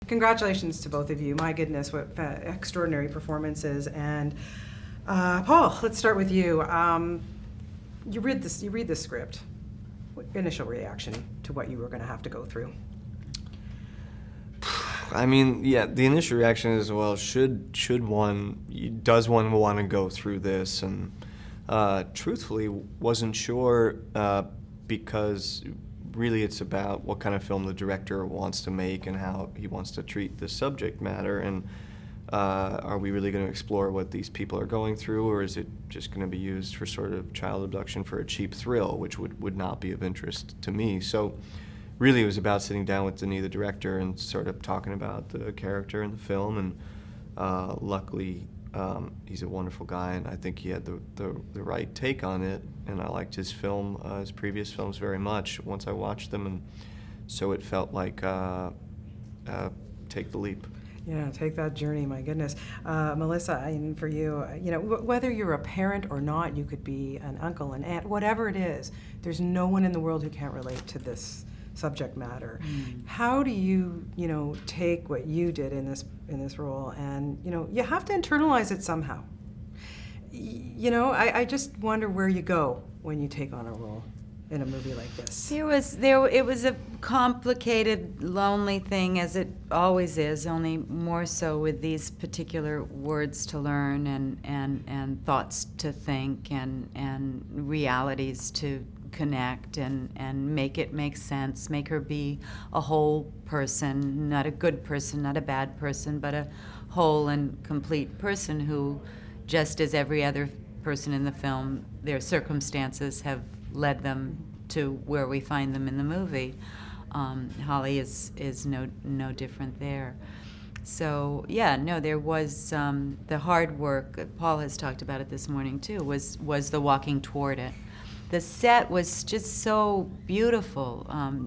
Congratulations to both of you. My goodness, what extraordinary performances. And Paul, let's start with you. You read the script. What initial reaction to what you were going to have to go through? I mean, yeah, the initial reaction is, well, does one want to go through this? And truthfully, wasn't sure because really it's about what kind of film the director wants to make and how he wants to treat the subject matter. And are we really going to explore what these people are going through, or is it just going to be used for sort of child abduction for a cheap thrill, which would not be of interest to me? So really it was about sitting down with Denis, the director, and sort of talking about the character in the film. And luckily, he's a wonderful guy, and I think he had the right take on it. And I liked his previous films very much once I watched them, and so it felt like take the leap. Yeah, take that journey, my goodness. Melissa, and for you, whether you're a parent or not, you could be an uncle, an aunt, whatever it is, there's no one in the world who can't relate to this subject matter. How do you, take what you did in this role, and you have to internalize it somehow. I just wonder where you go when you take on a role in a movie like this. It was a complicated, lonely thing, as it always is, only more so with these particular words to learn and thoughts to think and realities to connect and make it make sense, make her be a whole person, not a good person, not a bad person, but a whole and complete person who, just as every other person in the film, their circumstances have led them to where we find them in the movie. Holly is no different there. So there was the hard work. Paul has talked about it this morning too. Was the walking toward it. The set was just so beautiful.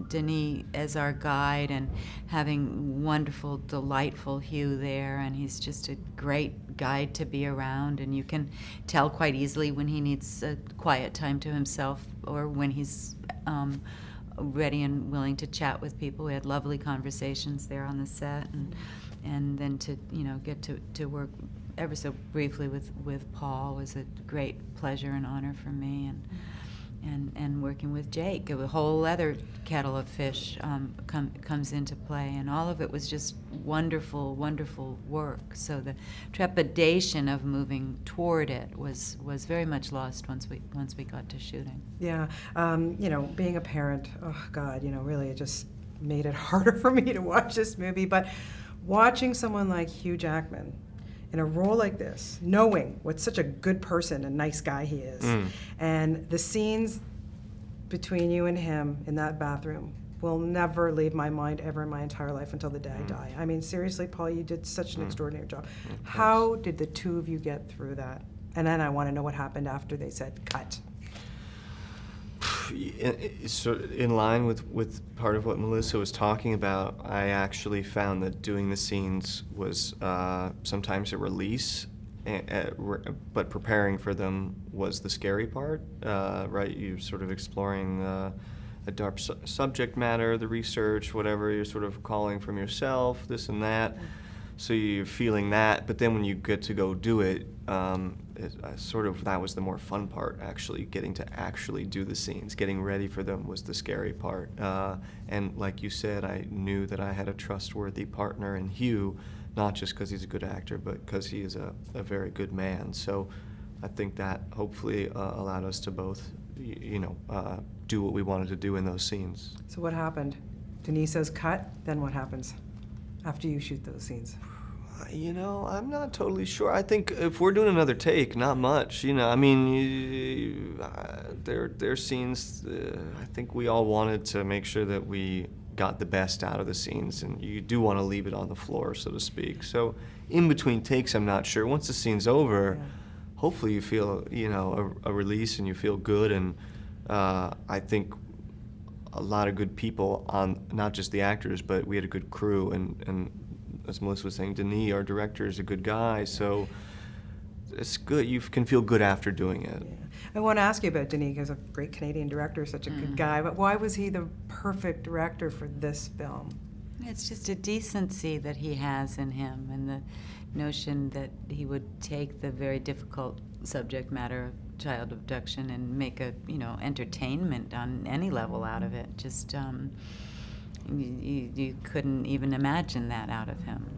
Denis as our guide, and having wonderful, delightful Hugh there, and he's just a great guide to be around, and you can tell quite easily when he needs a quiet time to himself or when he's ready and willing to chat with people. We had lovely conversations there on the set, and then to get to work ever so briefly with Paul was a great pleasure and honor for me, and working with Jake, a whole other kettle of fish comes into play, and all of it was just wonderful, wonderful work. So the trepidation of moving toward it was very much lost once we got to shooting. Yeah, being a parent, oh God, really it just made it harder for me to watch this movie. But watching someone like Hugh Jackman in a role like this, knowing what such a good person and nice guy he is, and the scenes between you and him in that bathroom will never leave my mind ever in my entire life until the day I die. I mean, seriously, Paul, you did such an extraordinary job. How did the two of you get through that? And then I want to know what happened after they said cut. So in line with part of what Melissa was talking about, I actually found that doing the scenes was sometimes a release, but preparing for them was the scary part, right? You're sort of exploring a dark subject matter, the research, whatever, you're sort of calling from yourself, this and that. So you're feeling that, but then when you get to go do it, that was the more fun part, actually, getting to actually do the scenes. Getting ready for them was the scary part. And like you said, I knew that I had a trustworthy partner in Hugh, not just because he's a good actor, but because he is a very good man. So I think that hopefully allowed us to both, do what we wanted to do in those scenes. So what happened? Denis says cut, then what happens after you shoot those scenes? I'm not totally sure. I think if we're doing another take, not much. I mean, there are scenes. I think we all wanted to make sure that we got the best out of the scenes, and you do want to leave it on the floor, so to speak. So in between takes, I'm not sure. Once the scene's over, hopefully you feel, a release and you feel good. And I think a lot of good people on, not just the actors, but we had a good crew, and as Melissa was saying, Denis, our director, is a good guy, so it's good. You can feel good after doing it. Yeah. I want to ask you about Denis, because a great Canadian director, such a good guy, but why was he the perfect director for this film? It's just a decency that he has in him, and the notion that he would take the very difficult subject matter of child abduction and make a, entertainment on any level out of it. Just, you couldn't even imagine that out of him.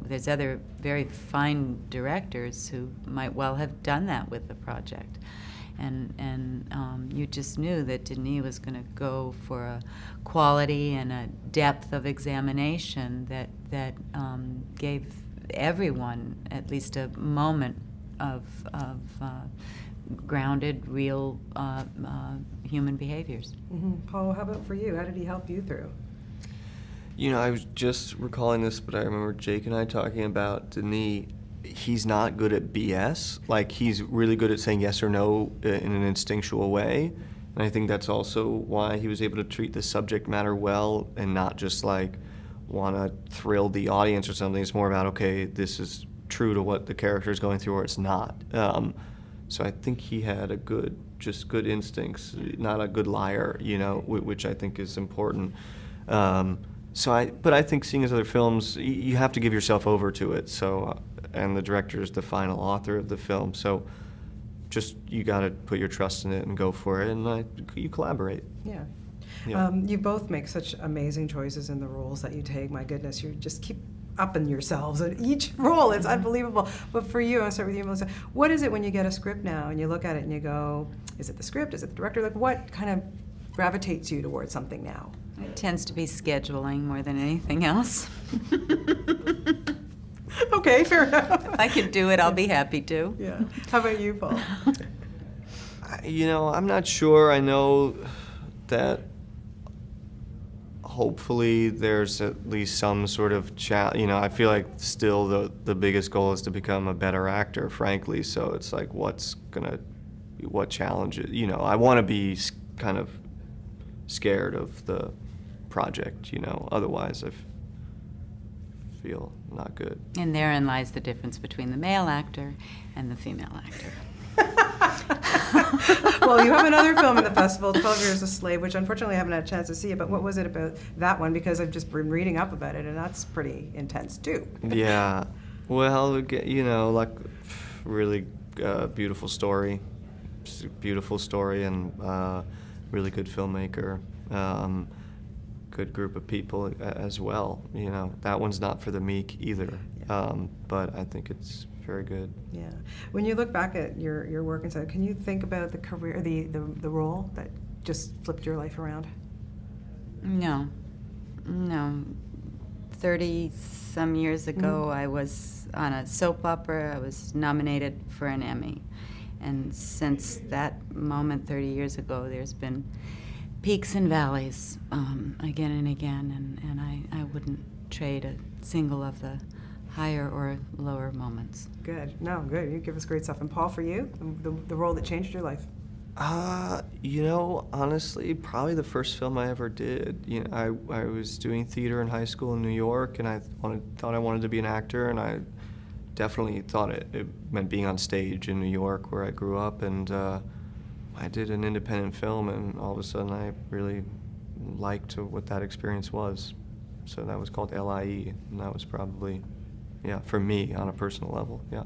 There's other very fine directors who might well have done that with the project. And you just knew that Denis was going to go for a quality and a depth of examination that gave everyone at least a moment of grounded, real human behaviors. Mm-hmm. Paul, how about for you? How did he help you through? I was just recalling this, but I remember Jake and I talking about Denis. He's not good at BS. Like, he's really good at saying yes or no in an instinctual way. And I think that's also why he was able to treat the subject matter well and not just, want to thrill the audience or something. It's more about, okay, this is true to what the character is going through or it's not. So I think he had good instincts, not a good liar, which I think is important. But I think seeing his other films, you have to give yourself over to it. So, and the director is the final author of the film. So, just you got to put your trust in it and go for it, and you collaborate. Yeah. Yeah. You both make such amazing choices in the roles that you take. My goodness, you just keep upping yourselves in each role. It's unbelievable. But for you, I'll start with you, Melissa. What is it when you get a script now and you look at it and you go, is it the script? Is it the director? Like, what kind of gravitates you towards something now? It tends to be scheduling more than anything else. Okay, fair enough. If I could do it, I'll be happy to. Yeah. How about you, Paul? I'm not sure. I know that hopefully there's at least some sort of I feel like still the biggest goal is to become a better actor, frankly. So it's like, what challenges? I want to be kind of scared of the project. Otherwise I feel not good. And therein lies the difference between the male actor and the female actor. Well, you have another film in the festival, 12 Years a Slave, which unfortunately I haven't had a chance to see it, but what was it about that one? Because I've just been reading up about it, and that's pretty intense, too. Yeah. Well, really beautiful story. Beautiful story, and really good filmmaker. Good group of people as well. That one's not for the meek either. Yeah. But I think it's very good. Yeah. When you look back at your work and stuff, can you think about the career, the role that just flipped your life around? No. 30-some years ago, I was on a soap opera. I was nominated for an Emmy. And since that moment 30 years ago, there's been peaks and valleys again and again, and I wouldn't trade a single of the higher or lower moments. Good. No, good. You give us great stuff. And Paul, for you, the role that changed your life? Honestly, probably the first film I ever did. I was doing theater in high school in New York, and I thought I wanted to be an actor, and I definitely thought it meant being on stage in New York, where I grew up, and I did an independent film, and all of a sudden I really liked what that experience was. So that was called LIE, and that was probably, for me, on a personal level, yeah.